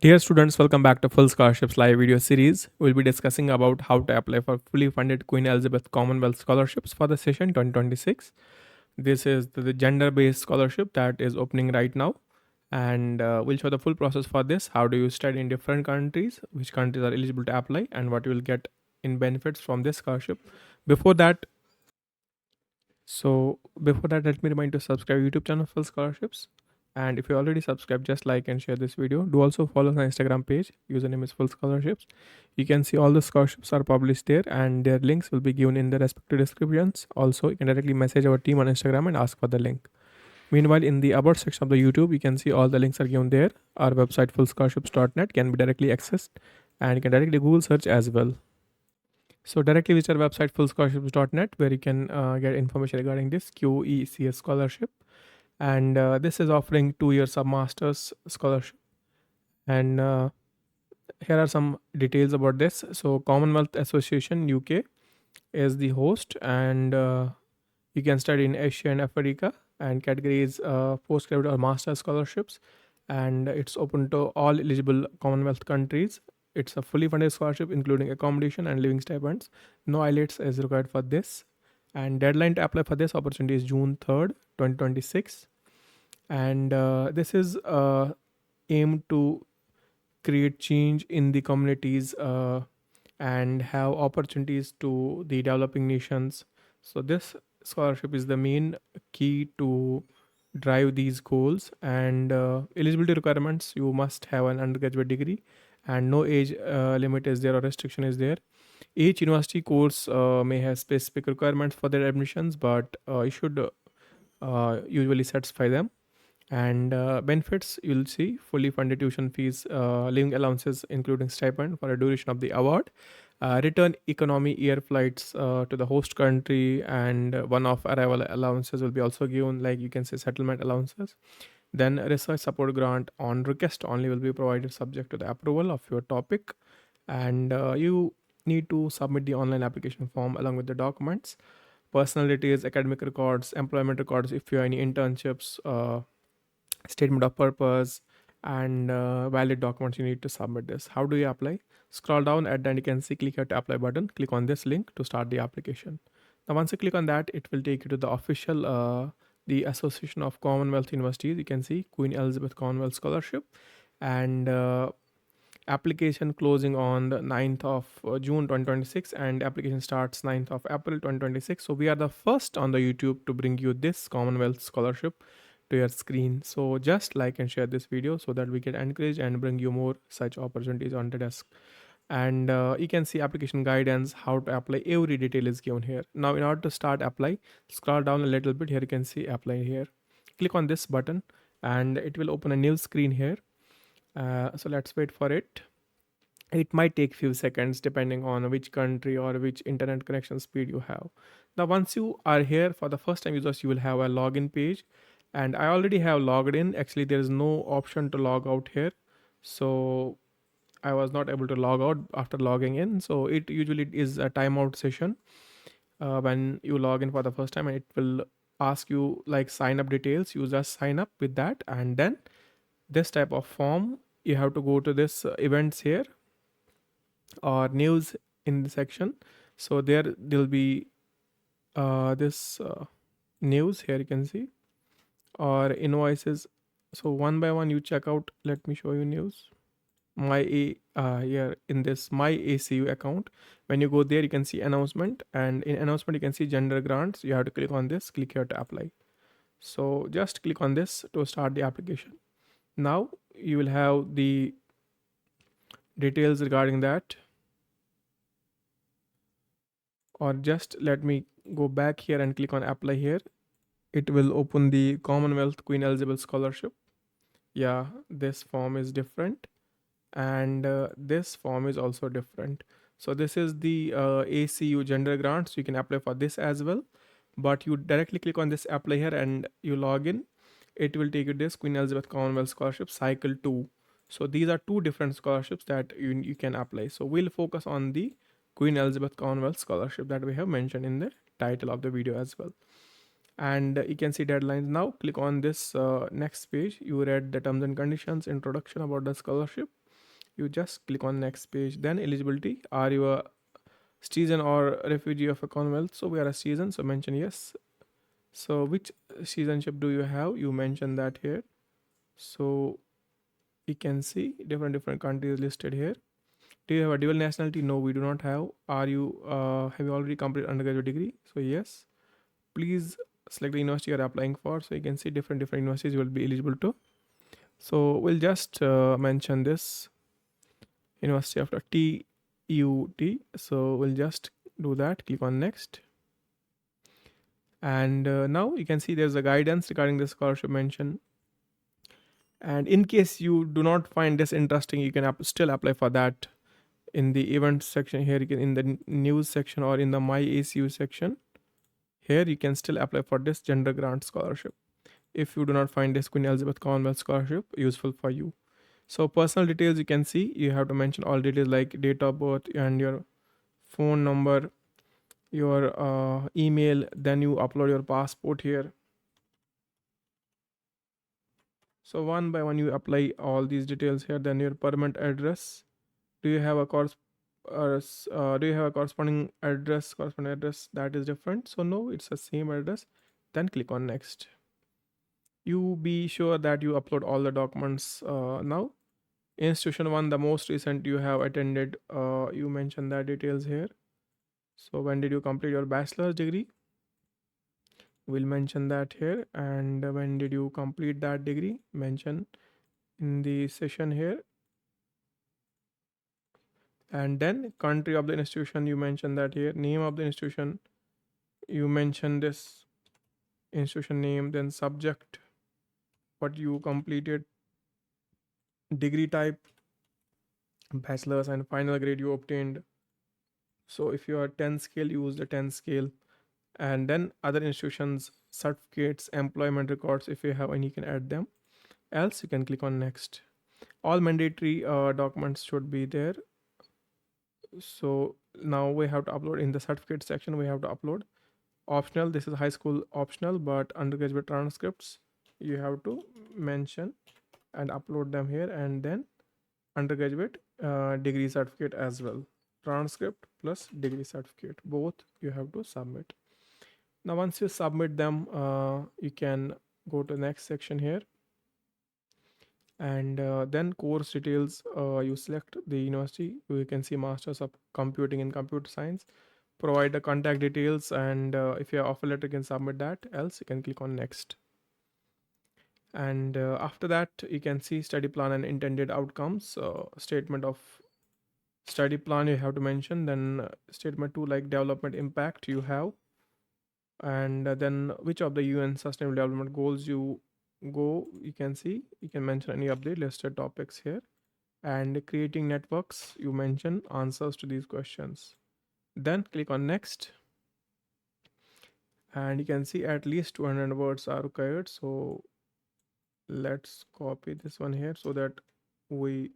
Dear students, welcome back to Full Scholarships live video series. We'll be discussing about how to apply for fully funded Queen Elizabeth Commonwealth Scholarships for the session 2026. This is the gender-based scholarship that is opening right now, and we'll show the full process for this. How do you study in different countries? Which countries are eligible to apply, and what you will get in benefits from this scholarship. Before that, let me remind you to subscribe YouTube channel Full Scholarships. And if you already subscribed, just like and share this video. Do also follow my Instagram page. Username is Full Scholarships. You can see all the scholarships are published there, and their links will be given in the respective descriptions. Also, you can directly message our team on Instagram and ask for the link. Meanwhile, in the about section of the YouTube, you can see all the links are given there. Our website fullscholarships.net can be directly accessed, and you can directly Google search as well. So directly visit our website fullscholarships.net, where you can get information regarding this QECS scholarship. And this is offering 2 years of master's scholarship. And here are some details about this. So Commonwealth Association UK is the host, and you can study in Asia and Africa, and categories postgraduate or master's scholarships, and it's open to all eligible Commonwealth countries. It's a fully funded scholarship including accommodation and living stipends. No IELTS is required for this, and deadline to apply for this opportunity is June 3rd 2026. And this is aimed to create change in the communities and have opportunities to the developing nations. So this scholarship is the main key to drive these goals. And eligibility requirements: you must have an undergraduate degree, and no age limit is there or restriction is there. Each university course may have specific requirements for their admissions, but you should usually satisfy them. And benefits: you'll see fully funded tuition fees, living allowances including stipend for a duration of the award, return economy air flights to the host country, and one-off arrival allowances will be also given, like you can say settlement allowances. Then research support grant on request only will be provided, subject to the approval of your topic. And you need to submit the online application form along with the documents, personal details, academic records, employment records if you have any internships, statement of purpose, and valid documents you need to submit this. How do you apply? Scroll down at the end, you can see click here to apply button. Click on this link to start the application. Now once you click on that, it will take you to the official the Association of Commonwealth Universities. You can see Queen Elizabeth Commonwealth Scholarship, and application closing on the 9th of June 2026, and application starts 9th of April 2026. So we are the first on the YouTube to bring you this Commonwealth Scholarship to your screen. So just like and share this video so that we get encouraged and bring you more such opportunities on the desk. And you can see application guidance, how to apply, every detail is given here. Now in order to start apply, scroll down a little bit. Here you can see apply here. Click on this button and it will open a new screen here. So let's wait for it. It might take few seconds depending on which country or which internet connection speed you have. Now once you are here, for the first time users, you will have a login page, and I already have logged in. Actually there is no option to log out here, so I was not able to log out after logging in. So it usually is a timeout session when you log in for the first time, and it will ask you like sign up details. You just sign up with that, and then this type of form, you have to go to this events here or news in the section. So there'll be this news here, you can see, or invoices. So one by one you check out. Let me show you news. Here in this my ACU account, when you go there, you can see announcement, and in announcement you can see gender grants. You have to click on this, click here to apply. So just click on this to start the application. Now you will have the details regarding that, or just let me go back here and click on apply here. It will open the Commonwealth Queen Elizabeth Scholarship. Yeah, this form is different, and this form is also different. So this is the ACU gender grant, so you can apply for this as well, but you directly click on this apply here and you log in. It will take you this Queen Elizabeth Commonwealth Scholarship Cycle 2. So these are two different scholarships that you can apply. So we'll focus on the Queen Elizabeth Commonwealth Scholarship that we have mentioned in the title of the video as well. And you can see deadlines. Now click on this next page. You read the terms and conditions, introduction about the scholarship, You just click on next page. Then eligibility, are you a citizen or refugee of a Commonwealth? So we are a citizen, so mention yes. So which citizenship do you have? You mention that here. So you can see different countries listed here. Do you have a dual nationality? No, we do not have. Are you have you already completed undergraduate degree? So yes. Please select the university you are applying for. So you can see different universities you will be eligible to. So we'll just mention this university after TUT. So we'll just do that. Click on next. And now you can see there's a guidance regarding the scholarship mention. And in case you do not find this interesting, you can still apply for that in the event section here. You can in the news section or in the my ACU section. Here you can still apply for this gender grant scholarship if you do not find this Queen Elizabeth Commonwealth Scholarship useful for you. So personal details, you can see you have to mention all details like date of birth and your phone number, your email. Then you upload your passport here. So one by one you apply all these details here. Then your permanent address. Do you have a do you have a corresponding address that is different? So no, it's the same address. Then click on next. You be sure that you upload all the documents now. Institution one, the most recent you have attended, you mention that details here. So when did you complete your bachelor's degree? We'll mention that here. And when did you complete that degree? Mention in the session here. And then country of the institution, you mention that here. Name of the institution, you mention this institution name. Then subject, what you completed, degree type, bachelor's, and final grade you obtained. So if you are 10 scale, use the 10 scale. And then other institutions, certificates, employment records, if you have any, you can add them. Else you can click on next. All mandatory documents should be there. So now we have to upload in the certificate section. We have to upload optional. This is high school optional, but undergraduate transcripts you have to mention and upload them here. And then undergraduate degree certificate as well. Transcript plus degree certificate, both you have to submit. Now once you submit them, you can go to the next section here. And then course details, you select the university. You can see masters of computing and computer science. Provide the contact details, and if you have offer letter, you can submit that. Else you can click on next. And after that you can see study plan and intended outcomes. Statement of study plan you have to mention. Then statement 2, like development impact you have. And then which of the UN sustainable development goals you can see, you can mention any of the listed topics here. And creating networks, you mention answers to these questions. Then click on next. And you can see at least 200 words are required. So let's copy this one here so that we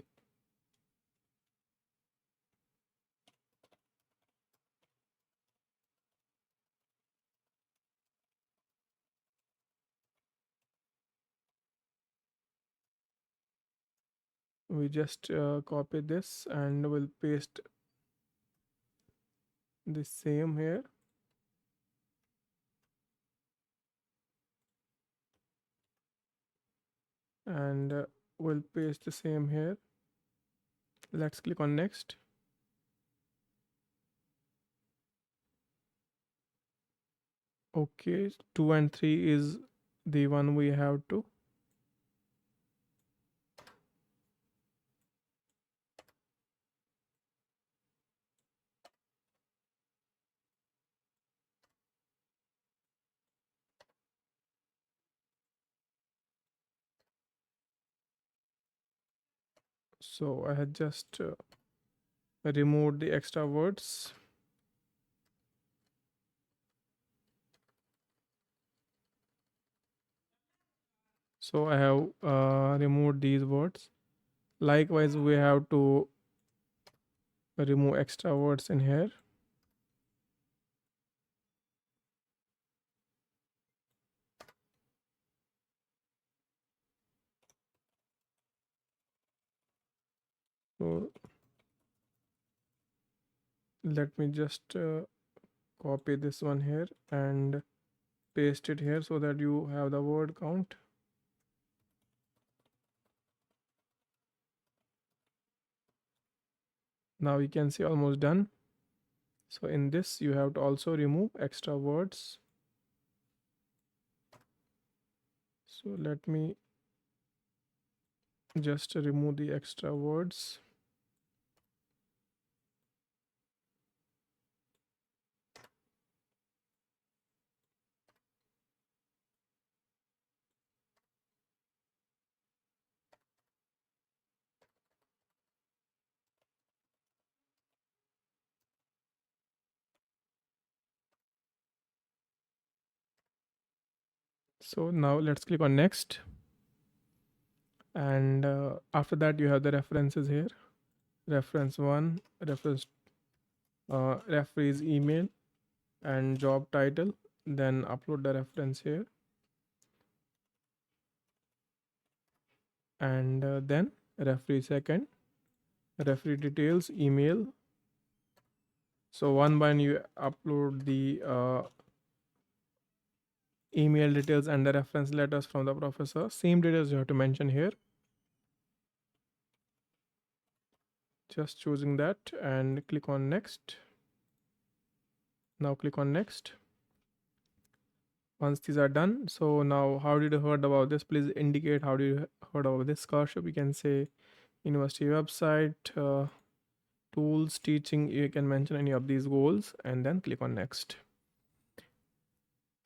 just copy this and we'll paste the same here. And we'll paste the same here. Let's click on next. Okay, 2 and 3 is the one we have to. So I had just removed the extra words. So I have removed these words. Likewise, we have to remove extra words in here. So let me just copy this one here and paste it here so that you have the word count. Now you can see almost done. So in this you have to also remove extra words. So let me just remove the extra words. So now let's click on next. And after that you have the references here. Reference 1, reference referee's email and job title. Then upload the reference here. And then referee second, referee details, email. So one by one you upload the email details and the reference letters from the professor. Same details you have to mention here. Just choosing that and click on next. Now click on next. Once these are done, so now how did you heard about this? Please indicate how did you heard about this scholarship. You can say university website, tools, teaching. You can mention any of these goals and then click on next.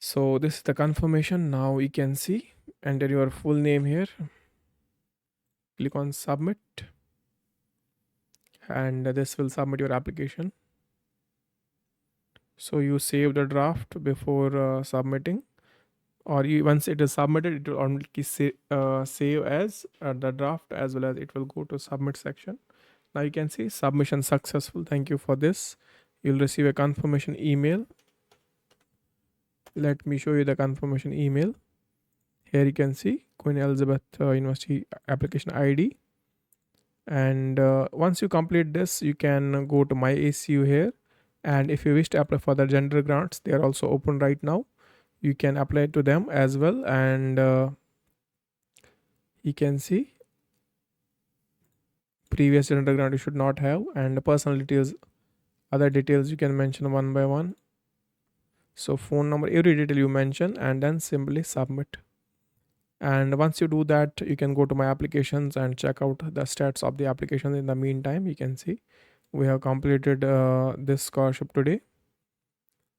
So this is the confirmation. Now you can see, enter your full name here, click on submit, and this will submit your application. So you save the draft before submitting, or you, once it is submitted, it will automatically save as the draft, as well as it will go to submit section. Now you can see submission successful. Thank you for this. You'll receive a confirmation email. Let me show you the confirmation email. Here you can see Queen Elizabeth University application ID. And once you complete this, you can go to my ACU here. And if you wish to apply for the gender grants, they are also open right now. You can apply to them as well. And you can see previous gender grant you should not have, and personal details, other details you can mention one by one. So phone number, every detail you mention, and then simply submit. And once you do that, you can go to my applications and check out the stats of the application. In the meantime, you can see we have completed this scholarship today,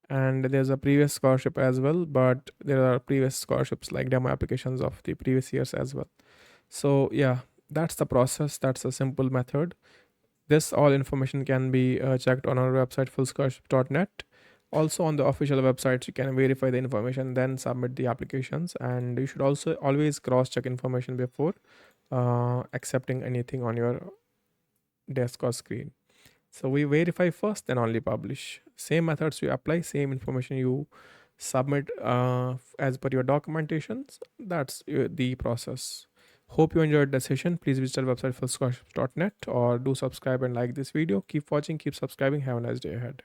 and there's a previous scholarship as well, but there are previous scholarships like demo applications of the previous years as well. So yeah, that's the process. That's a simple method. This all information can be checked on our website fullscholarship.net. Also on the official websites you can verify the information, then submit the applications. And you should also always cross check information before accepting anything on your desk or screen. So we verify first, then only publish. Same methods you apply, same information you submit as per your documentations. That's the process. Hope you enjoyed the session. Please visit our website fullscholarship.net or do subscribe and like this video. Keep watching, keep subscribing. Have a nice day ahead.